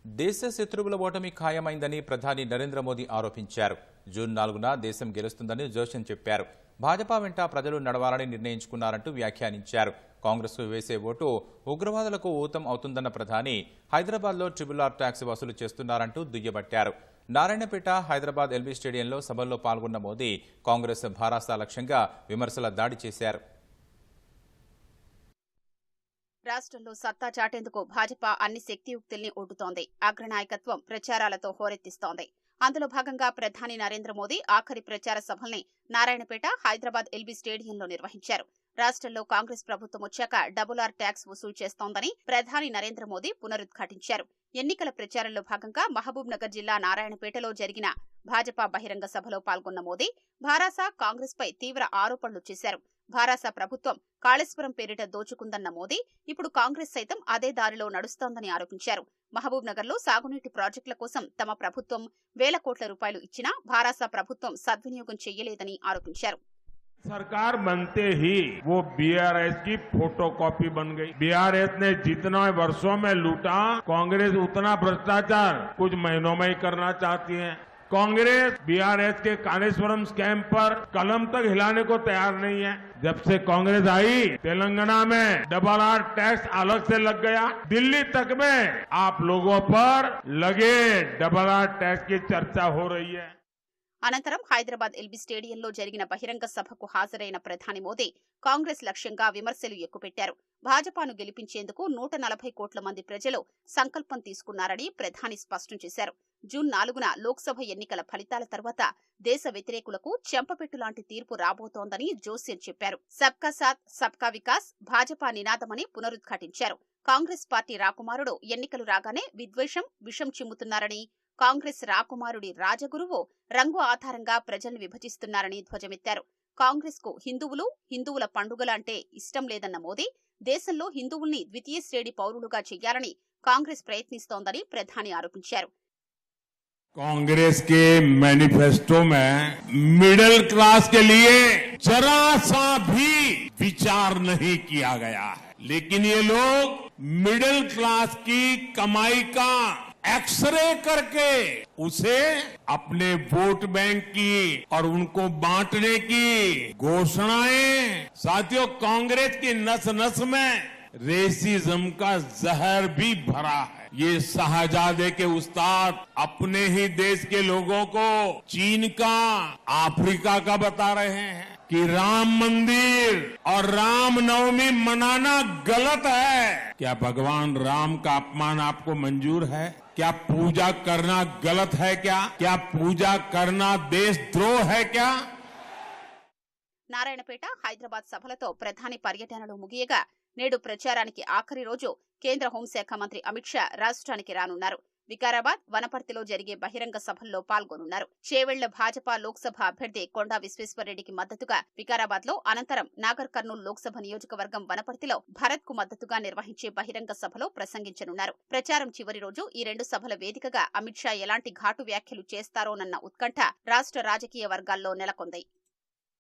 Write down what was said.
దేశ శత్రువుల ఓటమి ఖాయమైందని ప్రధాని నరేంద్ర మోదీ ఆరోపించారు. జూన్ 4న దేశం గెలుస్తుందని జోషన్ చెప్పారు. భాజపా వెంట ప్రజలు నడవాలని నిర్ణయించుకున్నారంటూ వ్యాఖ్యానించారు. కాంగ్రెస్కు వేసే ఓటు ఉగ్రవాదులకు ఊతం అవుతుందన్న ప్రధాని హైదరాబాద్లో RRR ట్యాక్స్ వసూలు చేస్తున్నారంటూ దుయ్యబట్టారు. నారాయణపేట, హైదరాబాద్ ఎల్బీ స్టేడియంలో సభల్లో పాల్గొన్న మోదీ కాంగ్రెస్ భారాస లక్ష్యంగా విమర్శల దాడి చేశారు. రాష్ట్రంలో సత్తా చాటేందుకు భాజపా అన్ని శక్తియుక్తుల్ని ఒడ్డుతోంది. అగ్రనాయకత్వం ప్రచారాలతో హోరెత్తిస్తోంది. అందులో భాగంగా ప్రధాని నరేంద్ర మోదీ ఆఖరి ప్రచార సభల్ని నారాయణపేట, హైదరాబాద్ ఎల్బీ స్టేడియంలో నిర్వహించారు. రాష్ట్రంలో కాంగ్రెస్ ప్రభుత్వం వచ్చాక RRR ట్యాక్స్ వసూలు చేస్తోందని ప్రధాని నరేంద్ర మోదీ పునరుద్ఘాటించారు. ఎన్నికల ప్రచారంలో భాగంగా మహబూబ్ నగర్ జిల్లా నారాయణపేటలో జరిగిన భాజపా బహిరంగ సభలో పాల్గొన్న మోదీ భారాస, కాంగ్రెస్ పై తీవ్ర ఆరోపణలు చేశారు. భారాస ప్రభుత్వం కాళేశ్వరం పేరిట దోచుకుందన్న మోదీ ఇప్పుడు కాంగ్రెస్ సైతం అదే దారిలో నడుస్తోందని ఆరోపించారు. మహబూబ్ నగర్ లో సాగునీటి ప్రాజెక్టుల కోసం తమ ప్రభుత్వం వేల కోట్ల రూపాయలు ఇచ్చినా భారాస ప్రభుత్వం సద్వినియోగం చేయలేదని ఆరోపించారు. सरकार बनते ही वो बीआरएस की फोटोकॉपी बन गई। बीआरएस ने जितना वर्षों में लूटा, कांग्रेस उतना भ्रष्टाचार कुछ महीनों में ही करना चाहती है। कांग्रेस बीआरएस के कालेश्वरम स्कैम पर कलम तक हिलाने को तैयार नहीं है। जब से कांग्रेस आई, तेलंगाना में RRR टैक्स अलग से लग गया। दिल्ली तक में आप लोगों पर लगे RRR टैक्स की चर्चा हो रही है। అనంతరం హైదరాబాద్ ఎల్బీ స్టేడియంలో జరిగిన బహిరంగ సభకు హాజరైన ప్రధాని మోదీ కాంగ్రెస్ లక్ష్యంగా విమర్శలు ఎక్కుపెట్టారు. భాజపాను గెలిపించేందుకు 140 కోట్ల మంది ప్రజలు సంకల్పం తీసుకున్నారని ప్రధాని స్పష్టం చేశారు. జూన్ 4న లోక్సభ ఎన్నికల ఫలితాల తర్వాత దేశ వ్యతిరేకులకు చెంపపెట్టు లాంటి తీర్పు రాబోతోందని జోస్యం చెప్పారు. సబ్కా సాథ్ సబ్కా వికాస్ భాజపా నినాదమని పునరుద్ఘాటించారు. కాంగ్రెస్ పార్టీ రాకుమారుడు ఎన్నికలు రాగానే విద్వేషం, విషం చిమ్ముతున్నారని, కాంగ్రెస్ రాకుమారుడి రాజగురువు రంగు ఆధారంగా ప్రజల్ని విభజిస్తున్నారని ధ్వజమెత్తారు. కాంగ్రెస్ కు హిందువుల పండుగలంటే ఇష్టం లేదన్న మోదీ దేశంలో హిందువుల్ని ద్వితీయ శ్రేణి పౌరులుగా చెయ్యాలని కాంగ్రెస్ ప్రయత్నిస్తోందని ప్రధాని ఆరోపించారు. कांग्रेस के मैनिफेस्टो में मिडिल क्लास के लिए जरा सा भी विचार नहीं किया गया है, लेकिन ये लोग मिडिल क्लास की कमाई का एक्सरे करके उसे अपने वोट बैंक की और उनको बांटने की घोषणाएं। साथियों, कांग्रेस की नस नस में रेसिज्म का जहर भी भरा है। ये शाहजादे के उस्ताद अपने ही देश के लोगों को चीन का, अफ्रीका का बता रहे हैं कि राम मंदिर और रामनवमी मनाना गलत है। क्या भगवान राम का अपमान आपको मंजूर है? क्या पूजा करना गलत है? क्या पूजा करना देशद्रोह है? क्या నారాయణపేట, హైదరాబాద్ సభలతో ప్రధాని పర్యటనలు ముగియగా నేడు ప్రచారానికి ఆఖరి రోజు కేంద్ర హోంశాఖ మంత్రి అమిత్ షా రాష్ట్రానికి రానున్నారు. వికారాబాద్, వనపర్తిలో జరిగే బహిరంగ సభల్లో పాల్గొనున్నారు. చేవెళ్ల భాజపా లోక్సభ అభ్యర్థి కొండా విశ్వేశ్వరరెడ్డికి మద్దతుగా వికారాబాద్ లో, అనంతరం నాగర్ కర్నూల్ లోక్సభ నియోజకవర్గం వనపర్తిలో భరత్ కు మద్దతుగా నిర్వహించే బహిరంగ సభలో ప్రసంగించనున్నారు. ప్రచారం చివరి రోజు ఈ రెండు సభల వేదికగా అమిత్ షా ఎలాంటి ఘాటు వ్యాఖ్యలు చేస్తారోనన్న ఉత్కంఠ రాష్ట్ర రాజకీయ వర్గాల్లో నెలకొంది.